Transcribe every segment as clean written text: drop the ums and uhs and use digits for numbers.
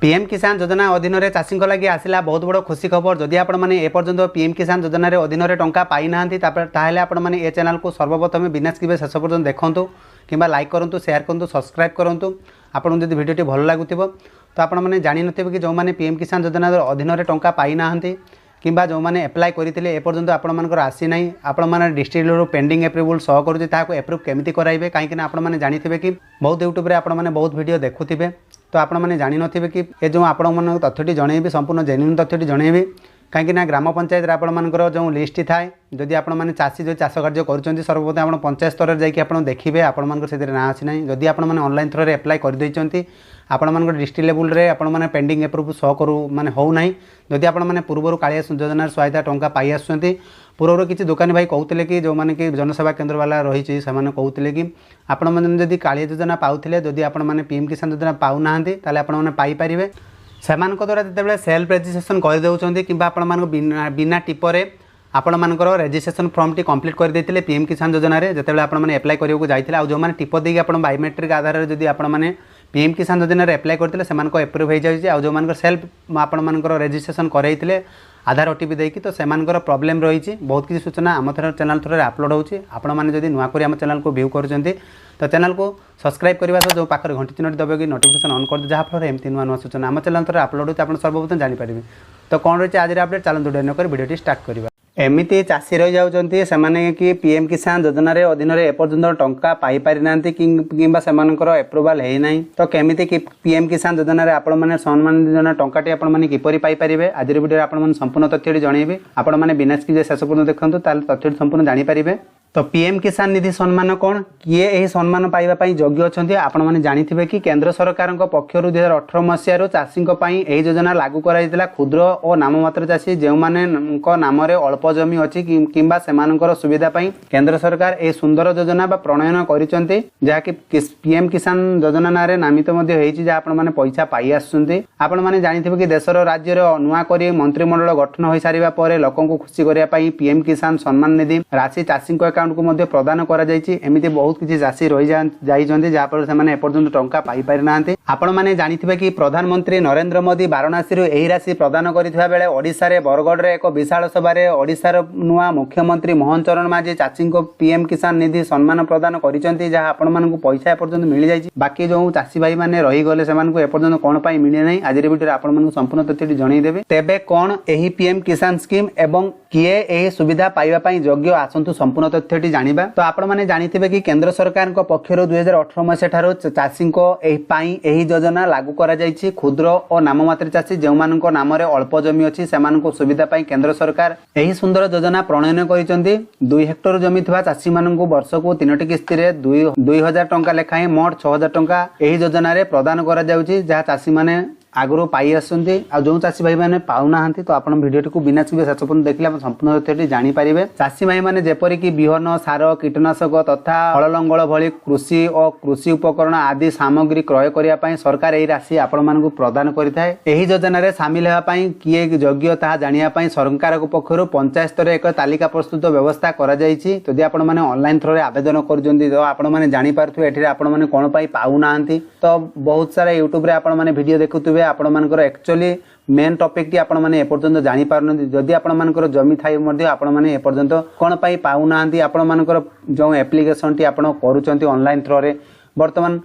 PM किसान योजना अधीन में चाषी लगी आसला बहुत बड़ खुशी खबर। जदि आपने एपर्यंत पीएम किसान योजना अधीन में टंका पाई ना आपने ये चैनल को सर्वप्रथम बिना स्किप शेष पर्यटन देखूँ कि लाइक करूँ, शेयर करूँ, सब्सक्राइब करूँ। आपको जब भिडियोटी भल लगुव तो आपने जानी नथिबे कि जो मैंने पीएम किसान योजना अधीन में टंका पाई ना कि जो मैंने एप्लाय करते एपर्यंत आपर आसी ना आपने district level pending approval show करूँ एप्रुव केमी कराइबे कहीं आपने जानी कि बहुत यूट्यूब रे आपने बहुत वीडियो देखुथिबे तो आपने जानी नथिबे कि ये जो आपण तथ्यटी जनइबी संपूर्ण जेन्युइन तथ्यटी जनइबी कहीं ग्राम पंचायत आपर जो लिस्ट थाए जदि आपने चाषी जो चाष कार्य कर सर्वप्रथम आप पंचायत स्तर जाकि देखिए आपण से ना आसी ना जदि आपने ऑनलाइन थ्रो एप्लाय कर आपण डिस्ट्रिक्ट लेवल रे आपण पेंडिंग एप्रुव शो करू माने हो नाही जदि आपण पूर्व कालिया योजना सहायता टंका पाई आसुँच पूर्व किसी दुकानी भाई कहते कि जो मैंने कि जनसेवा केन्द्र वाला रही से कहते कि आपण मैंने जदि कालिया योजना पाउथिले जदि आपण मैंने पीएम किसान योजना पाऊना ताले आपण मैंने पाइपारे से द्वारा जिते सेल्फ रेजिस्ट्रेशन करदे कि बिना टिपरे आपण मानकर रेजिस्ट्रेशन फॉर्म टी कंप्लीट कर देते पीएम किसान योजना जिते आपने एप्लाय करने जाइए आ जो मैंने टिप देकी आप बायोमेट्रिक आधार में जदि आपने पीएम किसान योजना एप्लाय करते से एप्रुव हो जाए आ जो सेल्फ आपण रेजिस्ट्रेशन करते आधार ओटीपी देकी तो से प्रॉब्लम रही बहुत किसी सूचना आम चैनल थ्रो अपलोड होची आपण मैंने जब नुआ आम चैनल को व्यू कर तो चैनल को सब्सक्राइब करने सह जो पाखे घंटी चिन्हटी दबे कि नोटिफिकेशन ऑन कर जहाँफल एमती नुआ नुआ सूचना आम चैनल थ्रो अपलोड होती आप सर्वप्रथम जानीपारे। तो कौन रही आज अपडेट चलते डेरी नक भिडियोटी स्टार्ट करवा। एमती चाषी रही जाऊँच से कि पीएम किसान योजना अधीन में एपर्यंत टंका पाई पारि ना कि एप्रुवाल होना तो केमी पीएम किसान योजना आपने सम्मान योजना टंकाटी आपने किपरि पाइपारे आज भिडियो आपने संपूर्ण तथ्यटी जनइबी आपने बिना स्किप शेष पर्यटन देखते तथ्यटी संपूर्ण जानीपारे। तो पीएम किसान निधि सम्मान कौन किए यही सम्मान पाइबा योग्य अच्छा आपने जानी कि केंद्र सरकार पक्षर 2018 मसीह चाषी यही योजना लागू कराइला क्षुद्र और नाममात्र चाषी जो माने नाम अल्प जमी अच्छी कि सुविधा केंद्र सरकार यह सुंदर योजना प्रणयन करिसेंती जहाँकि पीएम किसान योजना नारे नामित आपने पैसा पाई आसुँच आपने जानी कि देशर राज्य नुआ कर मंत्रिमंडल गठन हो सारा पर लोक खुशी करने पीएम किसान सम्मान निधि राशि चाषी को प्रदान करमिति बहुत किसी चाषी रही जहाँफल से एपर्यंत टंका पाइपारि ना आपण मैंने जानी कि प्रधानमंत्री नरेंद्र मोदी वाराणसी यही राशि प्रदान करथिबा बेले ओडिशा रे बरगढ़ रे एक विशाल सभा ओडिशार नुआ मुख्यमंत्री मोहन चरण माझी चाषी को पीएम किसान निधि सम्मान प्रदान करिसेंती जहाँ आपण मानकु पैसा एपर्यंत मिल जाइछि बाकी जो चाषी भाई माने रही गले सेमानकु एपर्यंत कोन पाई मिले नै आज भिडियो आपण मानकु संपूर्ण तथ्यटी जणाई देबे। तेबे कोन एही पीएम किसान स्कीम एवं किए एही सुविधा पाइबा पई योग्य आसंतु संपूर्ण तथ्यटी जानिबा। तो आपण माने जानिथिबे कि केंद्र सरकार को पक्षर 2018 मसीह ठारो चाषी को एही योजना लागू करा जाइछि क्षुद्र और नाममात्र चाषी जो मानक नाम रे अल्प जमी अछि सेमानकु सुविधा पई केंद्र सरकार एही सुंदर योजना प्रणयन करिसेंती 2 हेक्टर जमी थिबा चाषी मानकु वर्ष को 3टी किस्ती रे 2000 टंका लेखाएं मोट 6000 टंका एही योजना रे प्रदान करा जाउछि जहाँ चाषी माने आगु पाई आसुँच आ जो चाषी भाई मैंने पाऊना तो आप भिडियोटी को बिना स्किप शेष पर्यटन देखले संपूर्ण तथ्यटी जानीपारे। चाषी भाई मैंने जेपरिक बिहन सार कीटनाशक तथा हल लंगल भली कृषि और कृषि उपकरण आदि सामग्री क्रय करने सरकार यही राशि आपण प्रदान करें यही योजन सामिल होगापी किए योग्य ता जानापी सरकार पक्षर पंचायत स्तर एक तालिका प्रस्तुत व्यवस्था करी आप ऑनलाइन थ्रो आवेदन कर आपण कौन पाऊना तो बहुत सारा यूट्यूब भिडियो देखुए आपण मानकर एक्चुअली मेन टॉपिक टी आपण माने एपर्यंत जानि पारनथि जदि आपण मानकर जमी थाई मध्ये आपण माने एपर्यंत कोन पाई पाउनांती आपण मानकर जो एप्लिकेशन टी आपण करूचंती ऑनलाइन थ्रो रे वर्तमान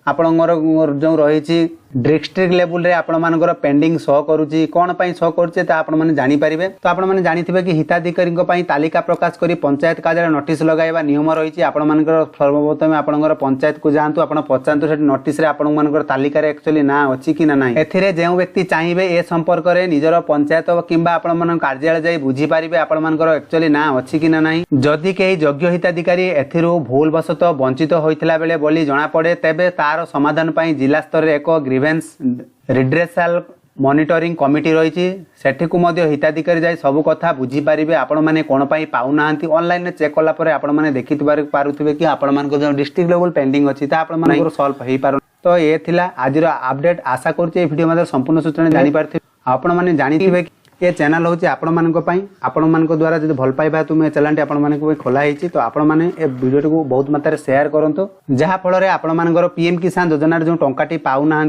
आपणकर जो रही डिस्ट्रिक्ट लेवल रे आपण मानकर पेंडिंग शो करूची कोन पाई शो करूचे ता आपण माने जानि पारिबे। तो आपण माने जानिथिबे कि हिताधिकारी पाई तालिका प्रकाश करी पंचायत कार्यालय नोटिस लगाइबा नियम रही आपण मानकर सर्वप्रथम आपणकर पंचायत को जांतु आपण पचांतु से नोटिस रे आपण मानकर तालिका रे एक्चुअली ना अछि कि ना नाही एथिरे जेउ व्यक्ति चाहिबे ए संपर्क रे निजर पंचायत किंबा आपण मान कार्यालय जाई बुझी पारिबे आपण मानकर एक्चुअली ना अछि कि ना नाही जदि केही योग्य हिताधिकारी एथिरो भूल वशत वंचित होइतला बेले बोली जणा पड़े तेबे तार समाधान पाई जिला स्तर रे एक ग्रीवेंस रिड्रेसल मॉनिटरिंग कमिटी रही हिताधिकारी जाए सब कथा बुझी पारे आपण मैंने कौन पाऊना ऑनलाइन चेक कला आपण मैंने देखी पारे कि आपण मान डिस्ट्रिक्ट लेवल पेंडिंग अच्छी सॉल्व हो पार। तो ये थिला आज अपडेट आशा करुँचे वीडियो मध्य संपूर्ण सूचना जानीपारे आपण मैंने जानी ये चैनल हूँ आपण द्वारा जो भल पाइबा तुम चैनल आपण खोला तो आपण मैंने वीडियो को बहुत मात्रा शेयर करूँ जहाँफल आपण पीएम किसान योजना जो टंकाटी पाऊना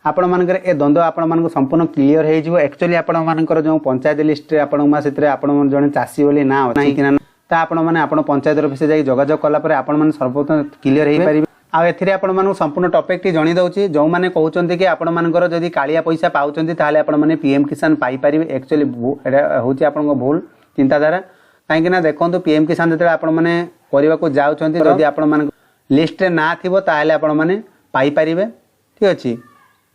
आपण मानकर ए द्वंद्व आपण मानक संपूर्ण क्लियर हो जिवो एक्चुअली आपण मानकर जो पंचायत लिस्ट रे आपण से आपण जने चासी बोली ना नाही कि ना ता आपण माने आपण पंचायत ऑफिस जाई जोगाजोग कला पर आपण माने सर्वप्रथम क्लियर हो पारिबे आ एथिरे आपण मानक संपूर्ण टॉपिक टी जणी दउची जो माने कहउचंती कि आपण मानकर जदी कालिया पैसा पाउचंती ताले आपण माने पीएम किसान पाई पारिबे एक्चुअली एटा होची आपण भूल चिंताधारा काहे कि ना देखंतु पीएम किसान जते आपण माने करबा को जाउचंती जदी आपण माने लिस्ट रे ना थिबो ताले आपण माने पाई पारिबे ठीक अछि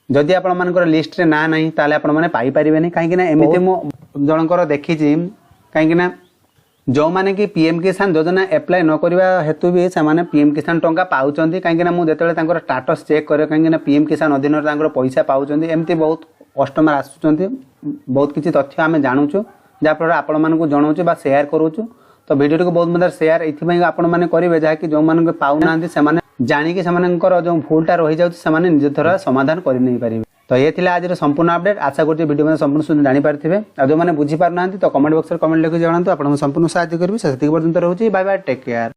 जदि आपण मानकर लिस्ट रे ना नहीं ताले आपण माने पाई पारिबे नहीं काहे कि ना एमिते मो जनकर देखि छी काहे कि ना जो माने कि पीएम किसान योजना अप्लाई न करबा हेतु भी से माने पीएम किसान टंका पाउचंती काहे कि ना मु जेतेले तांकर स्टेटस चेक करे काहे कि ना पीएम किसान अधीन रे तांकर पैसा पाउचंती एमिते बहुत कस्टमर आसुचंती बहुत किछि तथ्य आमे जानुचु जा पर आपण मानकु जणाउछु बा शेयर करूछु तो वीडियो को बहुत मदर शेयर एथि आपण माने करिवे जा कि जो मानक पाउ नांती से माने जानी कि सेमानकर जो भूलटा रही जाउछ सेमाने निज थरा समाधान करि नै पारिबे तो ये थिला आज संपूर्ण अपडेट आशा करछि वीडियो में संपूर्ण सुन जानि पारथिबे आ जो माने बुझी पार नांती तो कमेंट बॉक्स रे कमेंट लिखि जणांतु आपण संपूर्ण सहायता करबी सेति पर्यंत रहउछि बाय बाय टेक केयर।